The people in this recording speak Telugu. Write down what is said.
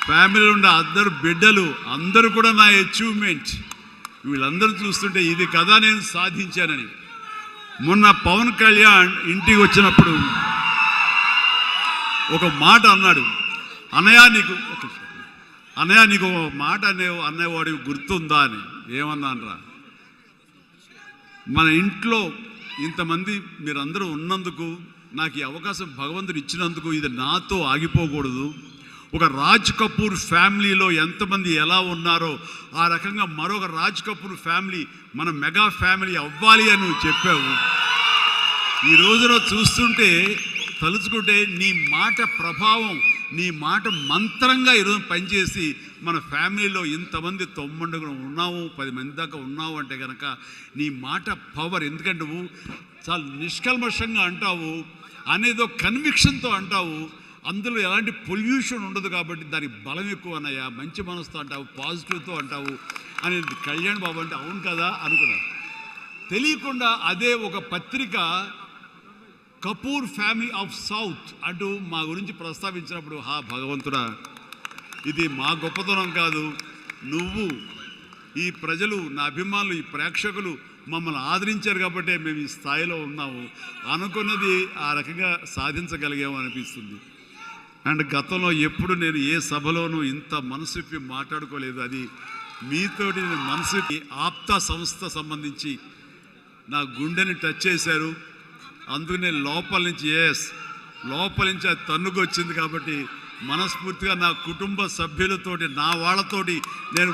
ఫ్యామిలీలో ఉండే అందరు బిడ్డలు అందరూ కూడా నా అచీవ్మెంట్. వీళ్ళందరూ చూస్తుంటే ఇది కదా నేను సాధించానని. మొన్న పవన్ కళ్యాణ్ ఇంటికి వచ్చినప్పుడు ఒక మాట అన్నాడు, అన్నయ్య నీకు ఒక మాట అనేవాడికి గుర్తుందా అని. ఏమన్నానరా, మన ఇంట్లో ఇంతమంది మీరందరూ ఉన్నందుకు, నాకు ఈ అవకాశం భగవంతుడు ఇచ్చినందుకు ఇది నాతో ఆగిపోకూడదు. ఒక రాజ్ కపూర్ ఫ్యామిలీలో ఎంతమంది ఎలా ఉన్నారో ఆ రకంగా మరొక రాజ్ కపూర్ ఫ్యామిలీ మన మెగా ఫ్యామిలీ అవ్వాలి అని నువ్వు చెప్పావు. ఈ రోజున చూస్తుంటే తలుచుకుంటే నీ మాట ప్రభావం, నీ మాట మంత్రంగా ఈరోజు పనిచేసి మన ఫ్యామిలీలో ఇంతమంది 9 ఉన్నాము, 10 మంది దాకా ఉన్నావు అంటే కనుక నీ మాట పవర్. ఎందుకంటే నువ్వు చాలా నిష్కల్మషంగా అంటావు, అనేదో కన్విక్షన్తో అంటావు, అందులో ఎలాంటి పొల్యూషన్ ఉండదు కాబట్టి దానికి బలం ఎక్కువ అన్నయ్య. మంచి మనసుతో అంటావు, పాజిటివ్తో అంటావు అని కళ్యాణ్ బాబు అంటే అవును కదా అనుకున్నాను. తెలియకుండా అదే ఒక పత్రిక కపూర్ ఫ్యామిలీ ఆఫ్ సౌత్ అంటూ మా గురించి ప్రస్తావించినప్పుడు, భగవంతుడా, ఇది మా గొప్పతనం కాదు, నువ్వు ఈ ప్రజలు, నా అభిమానులు, ఈ ప్రేక్షకులు మమ్మల్ని ఆదరించారు కాబట్టి మేము ఈ స్థాయిలో ఉన్నాము. అనుకున్నది ఆ రకంగా సాధించగలిగాము అనిపిస్తుంది. అండ్ గతంలో ఎప్పుడు నేను ఏ సభలోనూ ఇంత మనసుప్పి మాట్లాడుకోలేదు. అది మీతోటి నేను మనసుకి ఆప్తా సంస్థ సంబంధించి నా గుండెని టచ్ చేశారు. అందుకనే లోపల నుంచి అది తన్నుకొచ్చింది కాబట్టి మనస్ఫూర్తిగా నా కుటుంబ సభ్యులతోటి, నా వాళ్ళతోటి నేను